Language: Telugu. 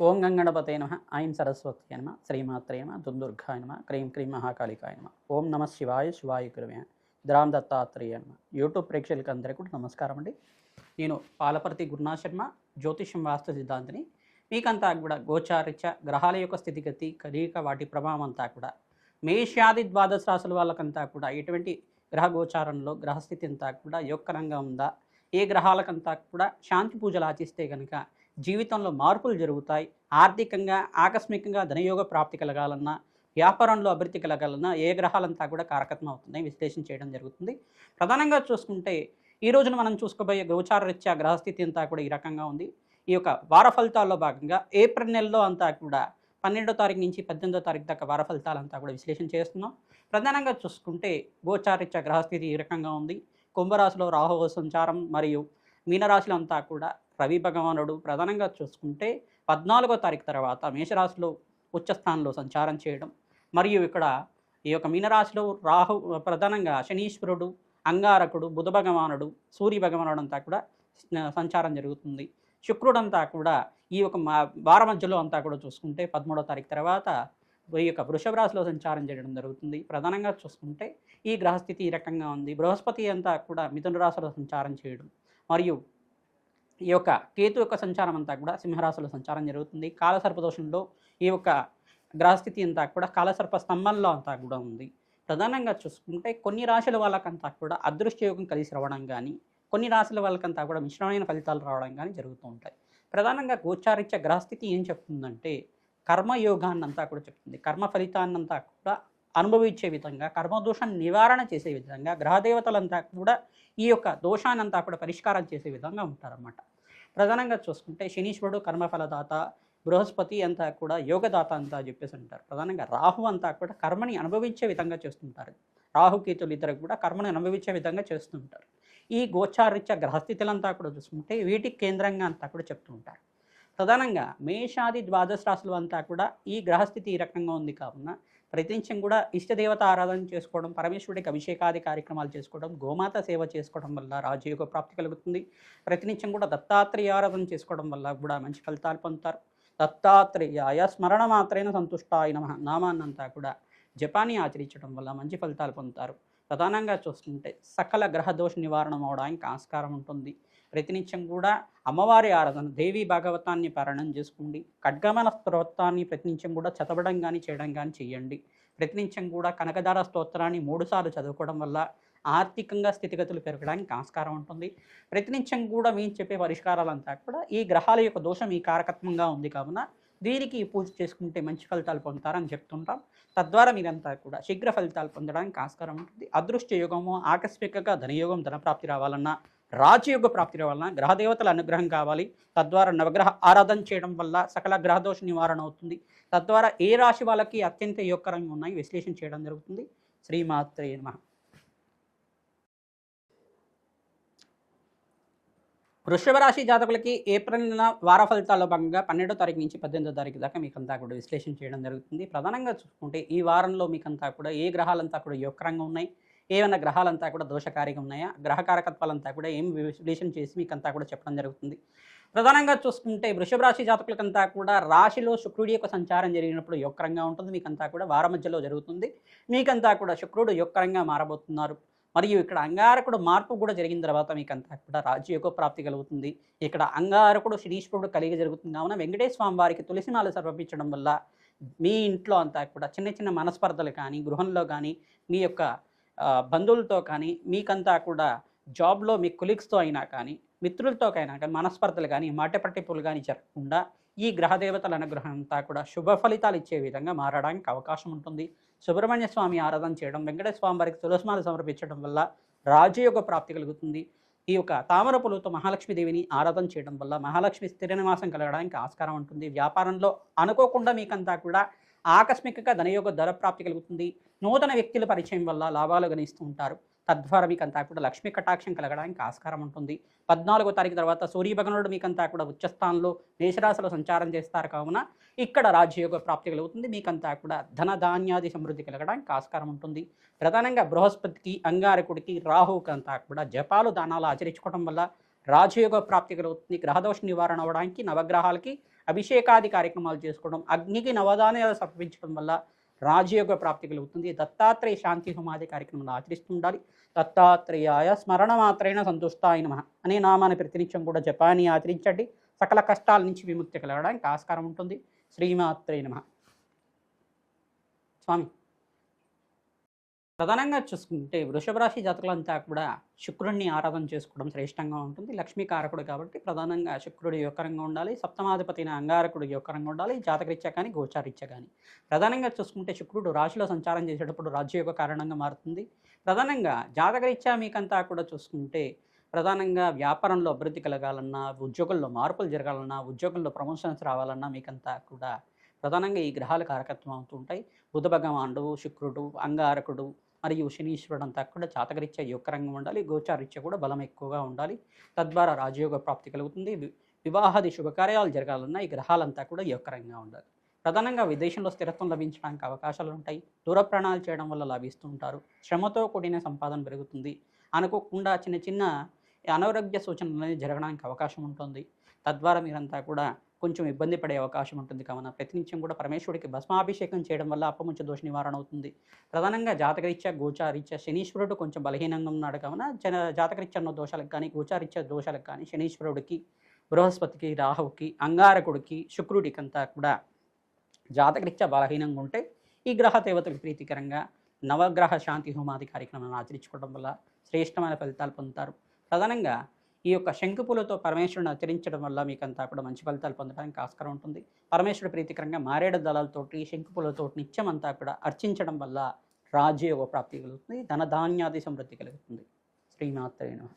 ఓం గంగణపతే నమ ఐం సరస్వత్యై నమ శ్రీమాత్రే నమ దుందుర్గాయ నమ క్రీం క్రీం మహాకాళికాయ నమ ఓం నమ శివాయ శివాయ గురవే ద్రాం దత్తాత్రేయ నమ. యూట్యూబ్ ప్రేక్షకులకు అందరికీ కూడా నమస్కారం అండి. నేను పాలపర్తి గురునాథ్ శర్మ, జ్యోతిష్యం వాస్తు సిద్ధాంతిని. మీకంతా కూడా గోచారిత్య గ్రహాల యొక్క స్థితిగతి కదలిక వాటి ప్రభావం అంతా కూడా మేషాది ద్వాదశ రాశుల వాళ్ళకంతా కూడా ఎటువంటి గ్రహ గోచారంలో గ్రహస్థితి అంతా కూడా యోగకరంగా ఉందా, ఏ గ్రహాలకంతా కూడా శాంతి పూజలు ఆచిస్తే కనుక జీవితంలో మార్పులు జరుగుతాయి, ఆర్థికంగా ఆకస్మికంగా ధనయోగ ప్రాప్తి కలగాలన్నా, వ్యాపారంలో అభివృద్ధి కలగాలన్నా ఏ గ్రహాలంతా కూడా కారకత్వం అవుతున్నాయి విశ్లేషణ చేయడం జరుగుతుంది. ప్రధానంగా చూసుకుంటే ఈ రోజున మనం చూసుకోబోయే గోచారరీత్యా గ్రహస్థితి అంతా కూడా ఈ రకంగా ఉంది. ఈ యొక్క వార ఫలితాల్లో భాగంగా ఏప్రిల్ నెలలో అంతా కూడా 12వ తారీఖు నుంచి 18వ తారీఖు దాకా వార ఫలితాలంతా కూడా విశ్లేషణ చేస్తున్నాం. ప్రధానంగా చూసుకుంటే గోచారరీత్యా గ్రహస్థితి ఈ రకంగా ఉంది. కుంభరాశిలో రాహువు సంచారం మరియు మీనరాశిలో అంతా కూడా రవి భగవానుడు ప్రధానంగా చూసుకుంటే 14వ తారీఖు తర్వాత మేషరాశిలో ఉచ్చస్థానంలో సంచారం చేయడం, మరియు ఇక్కడ ఈ యొక్క మీనరాశిలో రాహు ప్రధానంగా శనీశ్వరుడు, అంగారకుడు, బుధ భగవానుడు, సూర్య భగవానుడు అంతా కూడా సంచారం జరుగుతుంది. శుక్రుడంతా కూడా ఈ యొక్క వార మధ్యలో అంతా కూడా చూసుకుంటే 13వ తారీఖు తర్వాత ఈ యొక్క వృషభ రాశిలో సంచారం చేయడం జరుగుతుంది. ప్రధానంగా చూసుకుంటే ఈ గ్రహస్థితి ఈ రకంగా ఉంది. బృహస్పతి అంతా కూడా మిథున రాశిలో సంచారం చేయడం, మరియు ఈ యొక్క కేతు యొక్క సంచారం అంతా కూడా సింహరాశిలో సంచారం జరుగుతుంది. కాలసర్పదోషంలో ఈ యొక్క గ్రహస్థితి అంతా కూడా కాలసర్ప స్తంభంలో అంతా కూడా ఉంది. ప్రధానంగా చూసుకుంటే కొన్ని రాశుల వాళ్ళకంతా కూడా అదృష్టయోగం కలిసి రావడం కానీ, కొన్ని రాశుల వాళ్ళకంతా కూడా మిశ్రమైన ఫలితాలు రావడం కానీ జరుగుతూ ఉంటాయి. ప్రధానంగా గోచారిత్య గ్రహస్థితి ఏం చెప్తుందంటే కర్మయోగాన్ని అంతా కూడా చెప్తుంది. కర్మ ఫలితాన్నంతా కూడా అనుభవించే విధంగా, కర్మదోషాన్ని నివారణ చేసే విధంగా గ్రహదేవతలంతా కూడా ఈ యొక్క దోషాన్నంతా కూడా పరిష్కారం చేసే విధంగా ఉంటారన్నమాట. ప్రధానంగా చూసుకుంటే శనీశ్వరుడు కర్మఫలదాత, బృహస్పతి అంతా కూడా యోగదాత అంతా చెప్పేసి అంటారు. ప్రధానంగా రాహు అంతా కూడా కర్మని అనుభవించే విధంగా చేస్తుంటారు. రాహుకేతులు ఇద్దరు కూడా కర్మని అనుభవించే విధంగా చేస్తుంటారు. ఈ గోచారిత్య గ్రహస్థితులంతా కూడా చూసుకుంటే వీటికి కేంద్రంగా అంతా కూడా చెప్తూ ఉంటారు. ప్రధానంగా మేషాది ద్వాదశ రాశులు అంతా కూడా ఈ గ్రహస్థితి ఈ రకంగా ఉంది కావున ప్రతినిత్యం కూడా ఇష్టదేవత ఆరాధన చేసుకోవడం, పరమేశ్వరుడికి అభిషేకాది కార్యక్రమాలు చేసుకోవడం, గోమాత సేవ చేసుకోవడం వల్ల రాజయోగ ప్రాప్తి కలుగుతుంది. ప్రతినిత్యం కూడా దత్తాత్రేయ ఆరాధన చేసుకోవడం వల్ల కూడా మంచి ఫలితాలు పొందుతారు. దత్తాత్రేయాయ స్మరణ మాత్రైన సంతుష్టాయ నమః నామాన్నంతా కూడా జపాన్ని ఆచరించడం వల్ల మంచి ఫలితాలు పొందుతారు. ప్రధానంగా చూసుకుంటే సకల గ్రహ దోష నివారణ అవడానికి ఆస్కారం ఉంటుంది. ప్రతినిత్యం కూడా అమ్మవారి ఆరాధన, దేవీ భాగవతాన్ని పారాయణం చేసుకోండి. ఖడ్గమల స్తోత్రాన్ని ప్రతినిత్యం కూడా చదవడం కానీ చేయడం కానీ చేయండి. ప్రతినిత్యం కూడా కనకదార స్తోత్రాన్ని 3 సార్లు చదువుకోవడం వల్ల ఆర్థికంగా స్థితిగతులు పెరగడానికి ఆస్కారం ఉంటుంది. ప్రతినిత్యం కూడా మేము చెప్పే పరిష్కారాలంతా కూడా ఈ గ్రహాల యొక్క దోషం ఈ కారకత్వంగా ఉంది కావున దీనికి పూజ చేసుకుంటే మంచి ఫలితాలు పొందుతారని చెప్తుంటాం. తద్వారా మీరంతా కూడా శీఘ్ర ఫలితాలు పొందడానికి ఆస్కారం ఉంటుంది. అదృష్ట యోగము, ఆకస్మికంగా ధనయోగం, ధనప్రాప్తి రావాలన్నా, రాజయోగ ప్రాప్తి రావాలన్నా గ్రహదేవతల అనుగ్రహం కావాలి. తద్వారా నవగ్రహ ఆరాధన చేయడం వల్ల సకల గ్రహదోష నివారణ అవుతుంది. తద్వారా ఏ రాశి వాళ్ళకి అత్యంత యోగకరంగా ఉన్నాయి విశ్లేషణ చేయడం జరుగుతుంది. శ్రీమాత్రే నమః. వృషభ రాశి జాతకులకి ఏప్రిల్ నెల వార ఫలితాల్లో భాగంగా 12వ తారీఖు నుంచి 18వ తారీఖు దాకా మీకంతా కూడా విశ్లేషణ చేయడం జరుగుతుంది. ప్రధానంగా చూసుకుంటే ఈ వారంలో మీకంతా కూడా ఏ గ్రహాలంతా కూడా యోగకరంగా ఉన్నాయి, ఏమైనా గ్రహాలంతా కూడా దోషకారిగా ఉన్నాయా, గ్రహకారకత్వాలంతా కూడా ఏం విశ్లేషణ చేసి మీకంతా కూడా చెప్పడం జరుగుతుంది. ప్రధానంగా చూసుకుంటే వృషభ రాశి జాతకులకంతా కూడా రాశిలో శుక్రుడి యొక్క సంచారం జరిగినప్పుడు యోగకరంగా ఉంటుంది. మీకంతా కూడా వార మధ్యలో జరుగుతుంది. మీకంతా కూడా శుక్రుడు యోగకరంగా మారబోతున్నారు. మరియు ఇక్కడ అంగారకుడు మార్పు కూడా జరిగిన తర్వాత మీకంతా కూడా రాజయోగ ప్రాప్తి కలుగుతుంది. ఇక్కడ అంగారకుడు శనీశ్వరుడు కలిగి జరుగుతుంది కావున వెంకటేశ్వర స్వామి వారికి తులసిమాల సమర్పించడం వల్ల మీ ఇంట్లో అంతా కూడా చిన్న చిన్న మనస్పర్ధలు కానీ, గృహంలో కానీ, మీ యొక్క బంధువులతో కానీ, మీకంతా కూడా జాబ్లో మీ కొలీగ్స్తో అయినా కానీ, మిత్రులతో అయినా కానీ మనస్పర్ధలు కానీ, మాట పట్టింపులు కానీ జరగకుండా ఈ గ్రహదేవతల అనుగ్రహం అంతా కూడా శుభ ఫలితాలు ఇచ్చే విధంగా మారడానికి అవకాశం ఉంటుంది. సుబ్రహ్మణ్య స్వామి ఆరాధన చేయడం, వెంకటేశ్వర స్వామి వారికి తులసిమాల సమర్పించడం వల్ల రాజయోగ ప్రాప్తి కలుగుతుంది. ఈ యొక్క తామర పూలతో మహాలక్ష్మీదేవిని ఆరాధన చేయడం వల్ల మహాలక్ష్మి స్థిర నివాసం కలగడానికి ఆస్కారం ఉంటుంది. వ్యాపారంలో అనుకోకుండా మీకంతా కూడా ఆకస్మికంగా ధనయోగ ధర ప్రాప్తి కలుగుతుంది. నూతన వ్యక్తుల పరిచయం వల్ల లాభాలు గణిస్తూ ఉంటారు. తద్వారా మీకంతా కూడా లక్ష్మీ కటాక్షం కలగడానికి ఆస్కారం ఉంటుంది. 14వ తారీఖు తర్వాత సూర్యభగవానుడు మీకంతా కూడా ఉచ్చస్థానంలో మేషరాశిలో సంచారం చేస్తారు కావున ఇక్కడ రాజయోగ ప్రాప్తి కలుగుతుంది. మీకంతా కూడా ధన ధాన్యాది సమృద్ధి కలగడానికి ఆస్కారం ఉంటుంది. ప్రధానంగా బృహస్పతికి, అంగారకుడికి, రాహువుకి అంతా కూడా జపాలు దానాలు ఆచరించుకోవడం వల్ల రాజయోగ ప్రాప్తి కలుగుతుంది. గ్రహదోష నివారణ అవడానికి నవగ్రహాలకి అభిషేకాది కార్యక్రమాలు చేసుకోవడం, అగ్నికి నవధాన్యాలు సమర్పించడం వల్ల రాజయోగ ప్రాప్తి కలుగుతుంది. దత్తాత్రేయ శాంతి హోమాది కార్యక్రమాలు ఆచరిస్తూ ఉండాలి. దత్తాత్రేయాయ స్మరణ మాత్రైన సంతుష్టాయ నమః అనే నామాన్ని ప్రతినిత్యం కూడా జపాన్ని ఆచరించండి. సకల కష్టాల నుంచి విముక్తి కలగడానికి ఆస్కారం ఉంటుంది. శ్రీమాత్రే నమః. స్వామి, ప్రధానంగా చూసుకుంటే వృషభ రాశి జాతకులంతా కూడా శుక్రుడిని ఆరాధన చేసుకోవడం శ్రేష్టంగా ఉంటుంది. లక్ష్మీకారకుడు కాబట్టి ప్రధానంగా శుక్రుడి యొక్కరంగా ఉండాలి. సప్తమాధిపతి అంగారకుడు యొక్కరంగా ఉండాలి. జాతకరీత్యా కానీ గోచారీత్యా కానీ. ప్రధానంగా చూసుకుంటే శుక్రుడు రాశిలో సంచారం చేసేటప్పుడు రాజ్యయోగ కారణంగా మారుతుంది. ప్రధానంగా జాతకరీత్యా మీకంతా కూడా చూసుకుంటే ప్రధానంగా వ్యాపారంలో అభివృద్ధి కలగాలన్నా, ఉద్యోగంలో మార్పులు జరగాలన్నా, ఉద్యోగంలో ప్రమోషన్స్ రావాలన్నా మీకంతా కూడా ప్రధానంగా ఈ గ్రహాలు కారకత్వం అవుతుంటాయి. బుధ భగవానుడు, శుక్రుడు, అంగారకుడు మరియు శనీశ్వరుడు అంతా కూడా జాతకరీత్యా యొక్కరంగా ఉండాలి. గోచారీత్యా కూడా బలం ఎక్కువగా ఉండాలి. తద్వారా రాజయోగ ప్రాప్తి కలుగుతుంది. వివాహాది శుభకార్యాలు జరగాలన్నా ఈ గ్రహాలంతా కూడా యొక్కరంగా ఉండాలి. ప్రధానంగా విదేశంలో స్థిరత్వం లభించడానికి అవకాశాలు ఉంటాయి. దూర ప్రయాణాలు చేయడం వల్ల లభిస్తూ ఉంటారు. శ్రమతో కూడిన సంపాదన పెరుగుతుంది. అనుకోకుండా చిన్న చిన్న అనారోగ్య సూచనలు అనేది జరగడానికి అవకాశం ఉంటుంది. తద్వారా మీరంతా కూడా కొంచెం ఇబ్బంది పడే అవకాశం ఉంటుంది. కావున ప్రతినిత్యం కూడా పరమేశ్వరుడికి భస్మాభిషేకం చేయడం వల్ల అపముంచ దోష నివారణ అవుతుంది. ప్రధానంగా జాతకరీత్యా గోచారీత్యా శనీశ్వరుడు కొంచెం బలహీనంగా ఉన్నాడు. కావున జాతకరీత్యా ఉన్న దోషాలకు కానీ గోచారీత్యా దోషాలకు కానీ శనీశ్వరుడికి, బృహస్పతికి, రాహువుకి, అంగారకుడికి, శుక్రుడికి అంతా కూడా జాతకరీత్యా బలహీనంగా ఉంటే ఈ గ్రహ దేవతలకు ప్రీతికరంగా నవగ్రహ శాంతి హోమాది కార్యక్రమాలను ఆచరించుకోవడం వల్ల శ్రేష్టమైన ఫలితాలు పొందుతారు. ప్రధానంగా ఈ యొక్క శంకుపూలతో పరమేశ్వరుని ఆచరించడం వల్ల మీకంతా కూడా మంచి ఫలితాలు పొందడానికి ఆస్కారం ఉంటుంది. పరమేశ్వరుడు ప్రీతికరంగా మారేడు దళాలతోటి, శంకుపూలతో నిత్యం అంతా కూడా అర్చించడం వల్ల రాజ్యయోగ ప్రాప్తి కలుగుతుంది. ధనధాన్యాది సమృద్ధి కలుగుతుంది. శ్రీమాత్రే నమః.